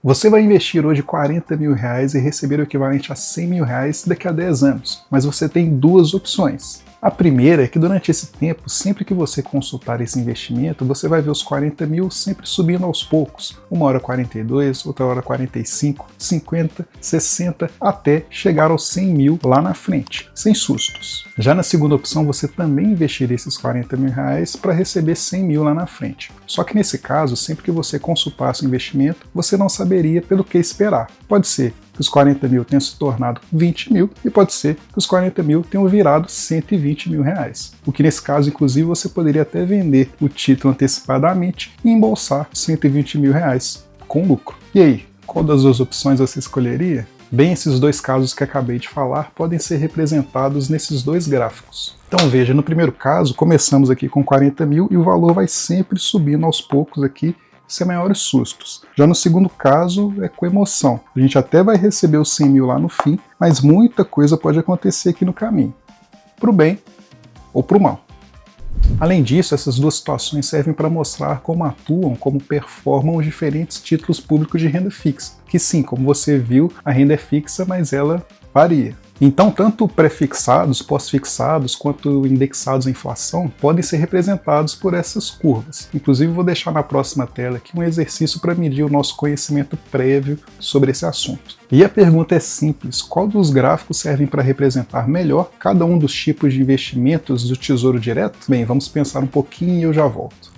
Você vai investir hoje R$40 mil e receber o equivalente a R$100 mil daqui a 10 anos, mas você tem duas opções. A primeira é que durante esse tempo, sempre que você consultar esse investimento, você vai ver os 40 mil sempre subindo aos poucos. Uma hora 42, outra hora 45, 50, 60, até chegar aos 100 mil lá na frente, sem sustos. Já na segunda opção, você também investiria esses 40 mil para receber 100 mil lá na frente. Só que nesse caso, sempre que você consultasse o investimento, você não saberia pelo que esperar. Pode ser que os 40 mil tenham se tornado 20 mil e pode ser que os 40 mil tenham virado 120 mil reais. O que nesse caso, inclusive, você poderia até vender o título antecipadamente e embolsar 120 mil reais com lucro. E aí, qual das duas opções você escolheria? Bem, esses dois casos que acabei de falar podem ser representados nesses dois gráficos. Então veja, no primeiro caso, começamos aqui com 40 mil e o valor vai sempre subindo aos poucos aqui, sem maiores sustos. Já no segundo caso, é com emoção. A gente até vai receber os 100 mil lá no fim, mas muita coisa pode acontecer aqui no caminho, para o bem ou para o mal. Além disso, essas duas situações servem para mostrar como atuam, como performam os diferentes títulos públicos de renda fixa, que sim, como você viu, a renda é fixa, mas ela varia. Então, tanto pré-fixados, pós-fixados, quanto indexados à inflação podem ser representados por essas curvas. Inclusive, vou deixar na próxima tela aqui um exercício para medir o nosso conhecimento prévio sobre esse assunto. E a pergunta é simples: qual dos gráficos servem para representar melhor cada um dos tipos de investimentos do Tesouro Direto? Bem, vamos pensar um pouquinho e eu já volto.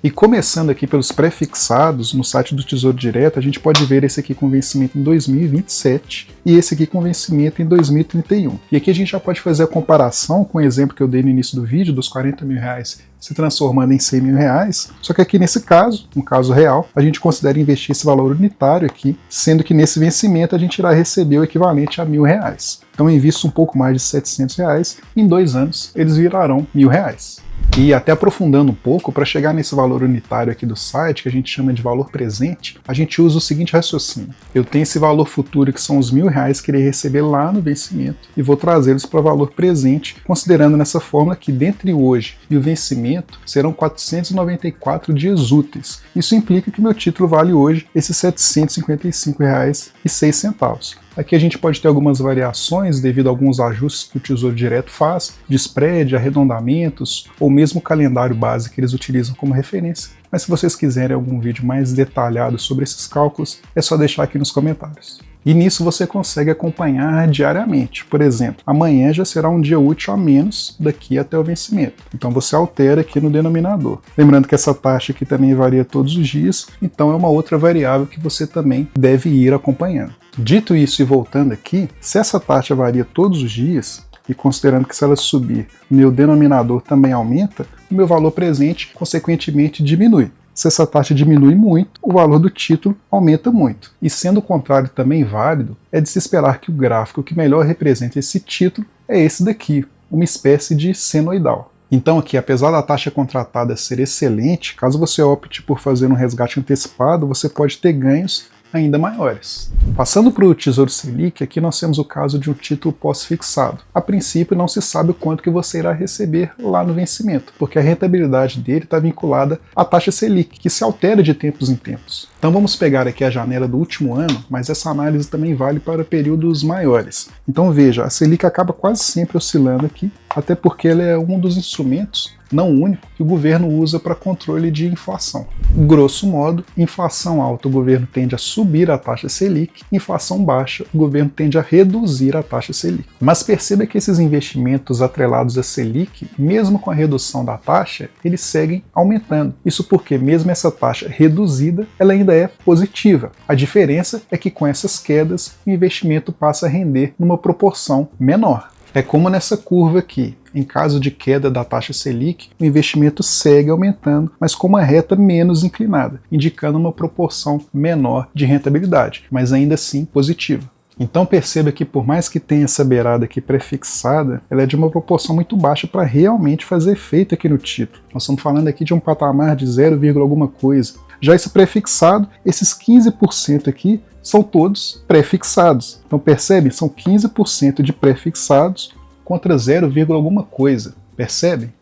E começando aqui pelos pré-fixados, no site do Tesouro Direto, a gente pode ver esse aqui com vencimento em 2027 e esse aqui com vencimento em 2031. E aqui a gente já pode fazer a comparação com o exemplo que eu dei no início do vídeo, dos 40 mil reais se transformando em 100 mil reais, só que aqui nesse caso, um caso real, a gente considera investir esse valor unitário aqui, sendo que nesse vencimento a gente irá receber o equivalente a R$1.000. Então eu invisto um pouco mais de R$700, em 2 anos eles virarão R$1.000. E até aprofundando um pouco, para chegar nesse valor unitário aqui do site, que a gente chama de valor presente, a gente usa o seguinte raciocínio: eu tenho esse valor futuro que são os R$1.000 que irei receber lá no vencimento e vou trazê-los para o valor presente, considerando nessa fórmula que dentre hoje e o vencimento serão 494 dias úteis. Isso implica que meu título vale hoje esses R$ 755,06. Aqui a gente pode ter algumas variações devido a alguns ajustes que o Tesouro Direto faz, de spread, arredondamentos, ou mesmo o calendário base que eles utilizam como referência. Mas se vocês quiserem algum vídeo mais detalhado sobre esses cálculos, é só deixar aqui nos comentários. E nisso você consegue acompanhar diariamente. Por exemplo, amanhã já será um dia útil a menos daqui até o vencimento. Então você altera aqui no denominador. Lembrando que essa taxa aqui também varia todos os dias, então é uma outra variável que você também deve ir acompanhando. Dito isso e voltando aqui, se essa taxa varia todos os dias, e considerando que se ela subir, meu denominador também aumenta, o meu valor presente, consequentemente, diminui. Se essa taxa diminui muito, o valor do título aumenta muito. E sendo o contrário também válido, é de se esperar que o gráfico que melhor representa esse título é esse daqui, uma espécie de senoidal. Então aqui, apesar da taxa contratada ser excelente, caso você opte por fazer um resgate antecipado, você pode ter ganhos ainda maiores. Passando para o Tesouro Selic, aqui nós temos o caso de um título pós-fixado. A princípio não se sabe o quanto que você irá receber lá no vencimento, porque a rentabilidade dele está vinculada à taxa Selic, que se altera de tempos em tempos. Então vamos pegar aqui a janela do último ano, mas essa análise também vale para períodos maiores. Então veja, a Selic acaba quase sempre oscilando aqui, até porque ela é um dos instrumentos, não único, que o governo usa para controle de inflação. Grosso modo, inflação alta, o governo tende a subir a taxa Selic, inflação baixa, o governo tende a reduzir a taxa Selic. Mas perceba que esses investimentos atrelados à Selic, mesmo com a redução da taxa, eles seguem aumentando. Isso porque mesmo essa taxa reduzida, ela ainda é positiva. A diferença é que com essas quedas, o investimento passa a render numa proporção menor. É como nessa curva aqui. Em caso de queda da taxa Selic, o investimento segue aumentando, mas com uma reta menos inclinada, indicando uma proporção menor de rentabilidade, mas ainda assim positiva. Então perceba que por mais que tenha essa beirada aqui prefixada, ela é de uma proporção muito baixa para realmente fazer efeito aqui no título. Nós estamos falando aqui de um patamar de 0, alguma coisa. Já esse prefixado, esses 15% aqui, são todos pré-fixados. Então percebem? São 15% de pré-fixados contra 0, alguma coisa. Percebem?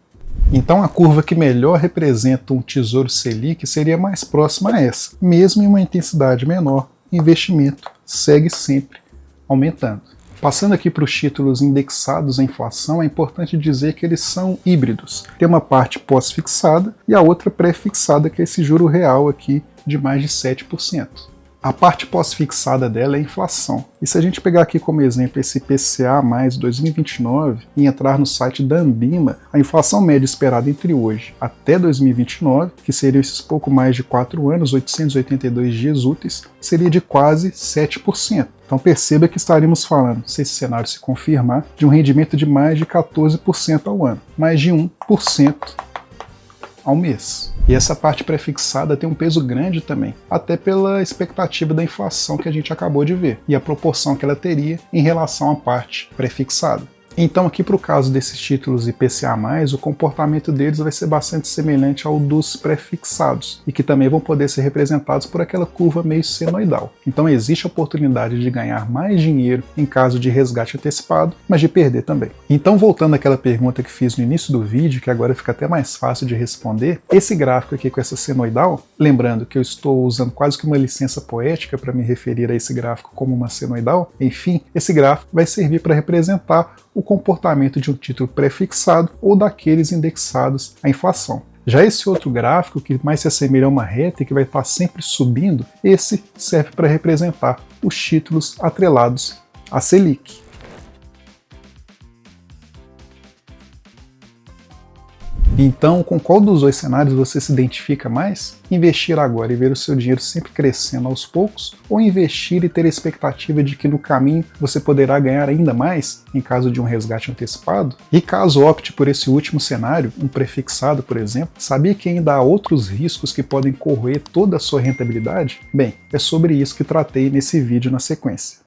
Então a curva que melhor representa um Tesouro Selic seria mais próxima a essa. Mesmo em uma intensidade menor, o investimento segue sempre aumentando. Passando aqui para os títulos indexados à inflação, é importante dizer que eles são híbridos. Tem uma parte pós-fixada e a outra pré-fixada, que é esse juro real aqui de mais de 7%. A parte pós-fixada dela é a inflação. E se a gente pegar aqui como exemplo esse IPCA mais 2029 e entrar no site da Anbima, a inflação média esperada entre hoje até 2029, que seriam esses pouco mais de 4 anos, 882 dias úteis, seria de quase 7%. Então perceba que estaríamos falando, se esse cenário se confirmar, de um rendimento de mais de 14% ao ano, mais de 1% ao mês. E essa parte pré-fixada tem um peso grande também, até pela expectativa da inflação que a gente acabou de ver, e a proporção que ela teria em relação à parte pré-fixada. Então aqui para o caso desses títulos IPCA+, o comportamento deles vai ser bastante semelhante ao dos pré-fixados, e que também vão poder ser representados por aquela curva meio senoidal. Então existe a oportunidade de ganhar mais dinheiro em caso de resgate antecipado, mas de perder também. Então voltando àquela pergunta que fiz no início do vídeo, que agora fica até mais fácil de responder, esse gráfico aqui com essa senoidal, lembrando que eu estou usando quase que uma licença poética para me referir a esse gráfico como uma senoidal, enfim, esse gráfico vai servir para representar o comportamento de um título pré-fixado ou daqueles indexados à inflação. Já esse outro gráfico, que mais se assemelha a uma reta e que vai estar sempre subindo, esse serve para representar os títulos atrelados à Selic. Então, com qual dos dois cenários você se identifica mais? Investir agora e ver o seu dinheiro sempre crescendo aos poucos? Ou investir e ter a expectativa de que no caminho você poderá ganhar ainda mais em caso de um resgate antecipado? E caso opte por esse último cenário, um prefixado, por exemplo, sabia que ainda há outros riscos que podem corroer toda a sua rentabilidade? Bem, é sobre isso que tratei nesse vídeo na sequência.